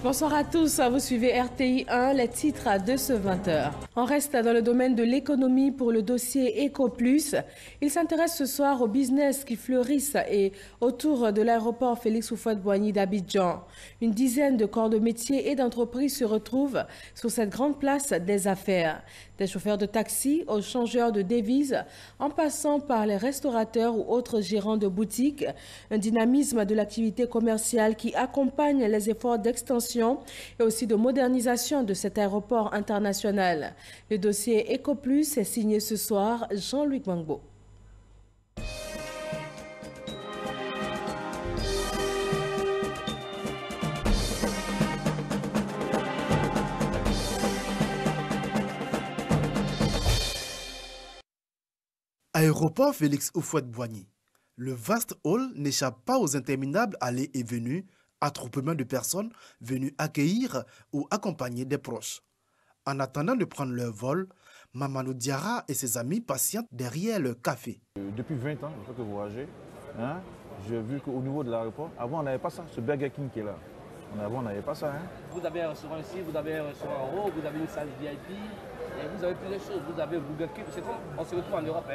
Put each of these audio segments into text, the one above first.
Bonsoir à tous, vous suivez RTI 1, les titres de ce 20h. On reste dans le domaine de l'économie pour le dossier EcoPlus. Il s'intéresse ce soir aux business qui fleurissent et autour de l'aéroport Félix Houphouët-Boigny d'Abidjan. Une dizaine de corps de métier et d'entreprises se retrouvent sur cette grande place des affaires. Des chauffeurs de taxi aux changeurs de devises, en passant par les restaurateurs ou autres gérants de boutiques. Un dynamisme de l'activité commerciale qui accompagne les efforts d'extension et aussi de modernisation de cet aéroport international. Le dossier EcoPlus est signé ce soir Jean-Louis Gbangbo. Aéroport Félix Houphouët-Boigny. Le vaste hall n'échappe pas aux interminables allées et venues, attroupements de personnes venues accueillir ou accompagner des proches. En attendant de prendre leur vol, Mamadou Diarra et ses amis patientent derrière le café. Depuis 20 ans, je fais que voyager. J'ai vu qu'au niveau de l'aéroport, avant on n'avait pas ça, ce Burger King qui est là. Avant on n'avait pas ça. Vous avez un restaurant ici, vous avez un restaurant en haut, vous avez une salle VIP, et vous avez plusieurs choses. Vous avez Burger King, c'est tout. On se retrouve en Europe.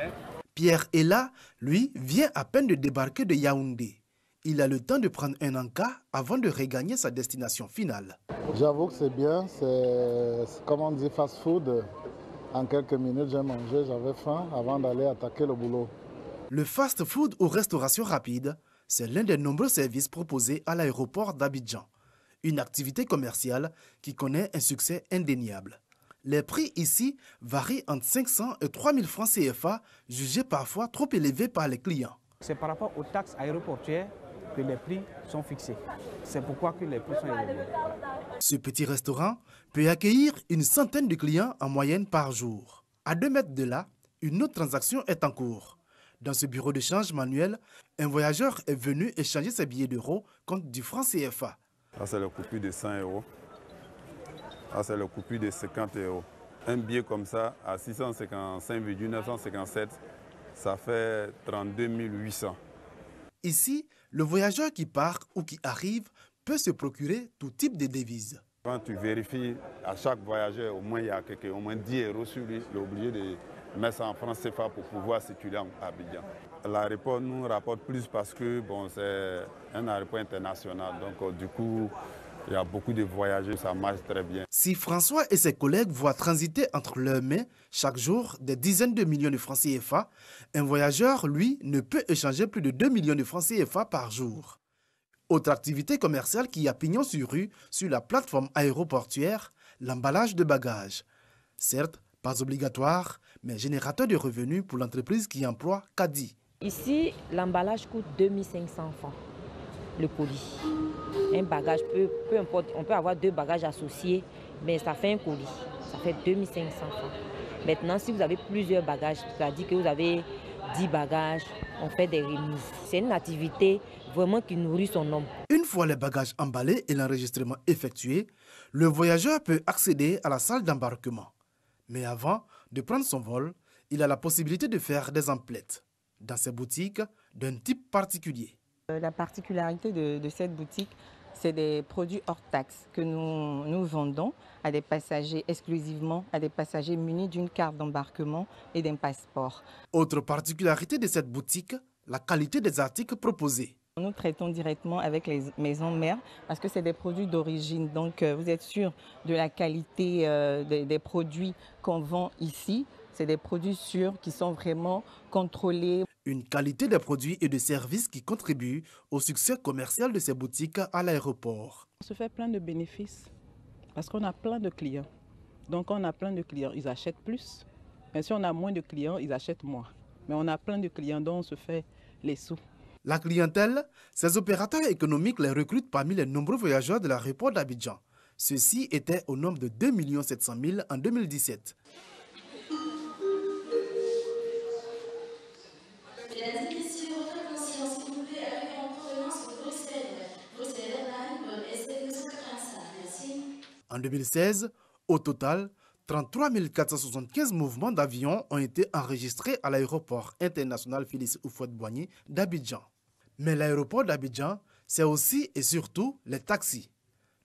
Pierre Ella, lui, vient à peine de débarquer de Yaoundé. Il a le temps de prendre un encas avant de regagner sa destination finale. J'avoue que c'est bien, c'est comme on dit fast food. En quelques minutes, j'ai mangé, j'avais faim avant d'aller attaquer le boulot. Le fast food ou restauration rapide, c'est l'un des nombreux services proposés à l'aéroport d'Abidjan. Une activité commerciale qui connaît un succès indéniable. Les prix ici varient entre 500 et 3000 francs CFA, jugés parfois trop élevés par les clients. C'est par rapport aux taxes aéroportuaires que les prix sont fixés. C'est pourquoi que les prix sont élevés. Ce petit restaurant peut accueillir une centaine de clients en moyenne par jour. À 2 mètres de là, une autre transaction est en cours. Dans ce bureau de change manuel, un voyageur est venu échanger ses billets d'euros contre du franc CFA. Là, c'est le coupure de 100 euros. Là, c'est le coupure de 50 euros. Un billet comme ça, à 655,957, ça fait 32 800. Ici, le voyageur qui part ou qui arrive peut se procurer tout type de devises. Quand tu vérifies à chaque voyageur, au moins il y a au moins 10 euros sur lui, il est obligé de mettre ça en francs CFA pour pouvoir circuler à Abidjan. L'aéroport nous rapporte plus parce que bon, c'est un aéroport international, donc du coup, il y a beaucoup de voyageurs, ça marche très bien. Si François et ses collègues voient transiter entre leurs mains chaque jour des dizaines de millions de francs CFA, un voyageur, lui, ne peut échanger plus de 2 millions de francs CFA par jour. Autre activité commerciale qui a pignon sur rue sur la plateforme aéroportuaire, l'emballage de bagages. Certes, pas obligatoire, mais générateur de revenus pour l'entreprise qui emploie Kadi. Ici, l'emballage coûte 2500 francs, le colis. Un bagage, peu importe, on peut avoir 2 bagages associés, mais ça fait un colis. Ça fait 2500 francs. Maintenant, si vous avez plusieurs bagages, c'est-à-dire que vous avez 10 bagages, on fait des remises. C'est une activité vraiment qui nourrit son homme. Une fois les bagages emballés et l'enregistrement effectué, le voyageur peut accéder à la salle d'embarquement. Mais avant de prendre son vol, il a la possibilité de faire des emplettes dans ces boutiques d'un type particulier. La particularité de cette boutique, c'est des produits hors taxe que nous vendons à des passagers exclusivement, à des passagers munis d'une carte d'embarquement et d'un passeport. Autre particularité de cette boutique, la qualité des articles proposés. Nous traitons directement avec les maisons mères parce que c'est des produits d'origine. Donc vous êtes sûr de la qualité des produits qu'on vend ici. C'est des produits sûrs qui sont vraiment contrôlés. Une qualité des produits et de services qui contribue au succès commercial de ces boutiques à l'aéroport. On se fait plein de bénéfices parce qu'on a plein de clients. Donc on a plein de clients, ils achètent plus. Mais si on a moins de clients, ils achètent moins. Mais on a plein de clients dont on se fait les sous. La clientèle, ces opérateurs économiques les recrutent parmi les nombreux voyageurs de l'aéroport d'Abidjan. Ceux-ci étaient au nombre de 2 700 000 en 2017. En 2016, au total, 33 475 mouvements d'avions ont été enregistrés à l'aéroport international Félix Houphouët-Boigny d'Abidjan. Mais l'aéroport d'Abidjan, c'est aussi et surtout les taxis.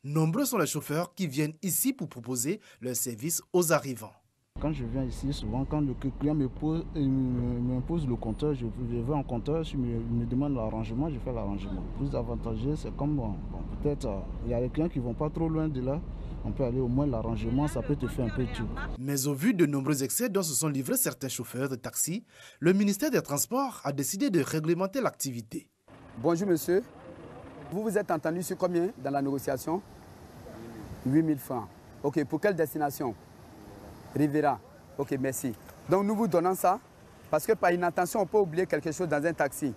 Nombreux sont les chauffeurs qui viennent ici pour proposer leur service aux arrivants. Quand je viens ici, souvent, quand le client m'impose le compteur, je veux un compteur, il me demande l'arrangement, je fais l'arrangement. Plus avantageux, c'est comme, peut-être, il y a des clients qui ne vont pas trop loin de là, on peut aller au moins l'arrangement, ça peut te faire un peu tout. Mais au vu de nombreux excès dont se sont livrés certains chauffeurs de taxi, le ministère des Transports a décidé de réglementer l'activité. Bonjour monsieur, vous vous êtes entendu sur combien dans la négociation? 8 000 francs. Ok, pour quelle destination? Rivera. Ok, merci. Donc nous vous donnons ça parce que par inattention, on peut oublier quelque chose dans un taxi.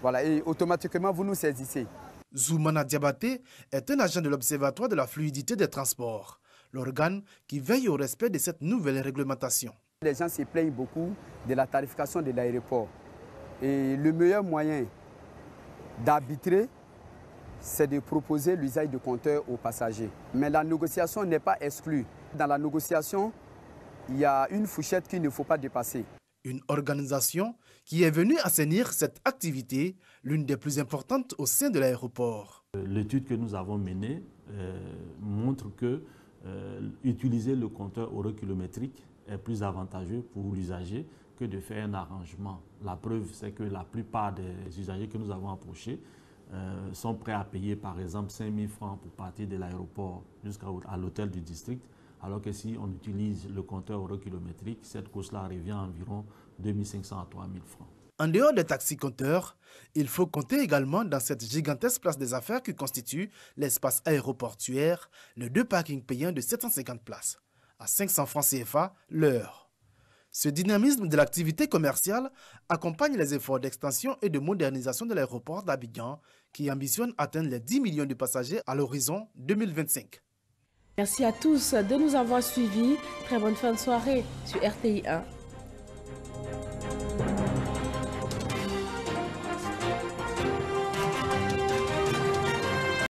Voilà, et automatiquement, vous nous saisissez. Zoumana Diabaté est un agent de l'Observatoire de la fluidité des transports, l'organe qui veille au respect de cette nouvelle réglementation. Les gens se plaignent beaucoup de la tarification de l'aéroport. Et le meilleur moyen d'arbitrer, c'est de proposer l'usage de compteurs aux passagers. Mais la négociation n'est pas exclue. Dans la négociation, il y a une fourchette qu'il ne faut pas dépasser. Une organisation qui est venue assainir cette activité, l'une des plus importantes au sein de l'aéroport. L'étude que nous avons menée montre que utiliser le compteur eurokilométrique est plus avantageux pour l'usager que de faire un arrangement. La preuve, c'est que la plupart des usagers que nous avons approchés sont prêts à payer par exemple 5 000 francs pour partir de l'aéroport jusqu'à l'hôtel du district. Alors que si on utilise le compteur eurokilométrique, cette course-là revient à environ 2 500 à 3 000 francs. En dehors des taxis-compteurs, il faut compter également dans cette gigantesque place des affaires qui constitue l'espace aéroportuaire, les 2 parkings payants de 750 places, à 500 francs CFA l'heure. Ce dynamisme de l'activité commerciale accompagne les efforts d'extension et de modernisation de l'aéroport d'Abidjan qui ambitionne atteindre les 10 millions de passagers à l'horizon 2025. Merci à tous de nous avoir suivis. Très bonne fin de soirée sur RTI 1.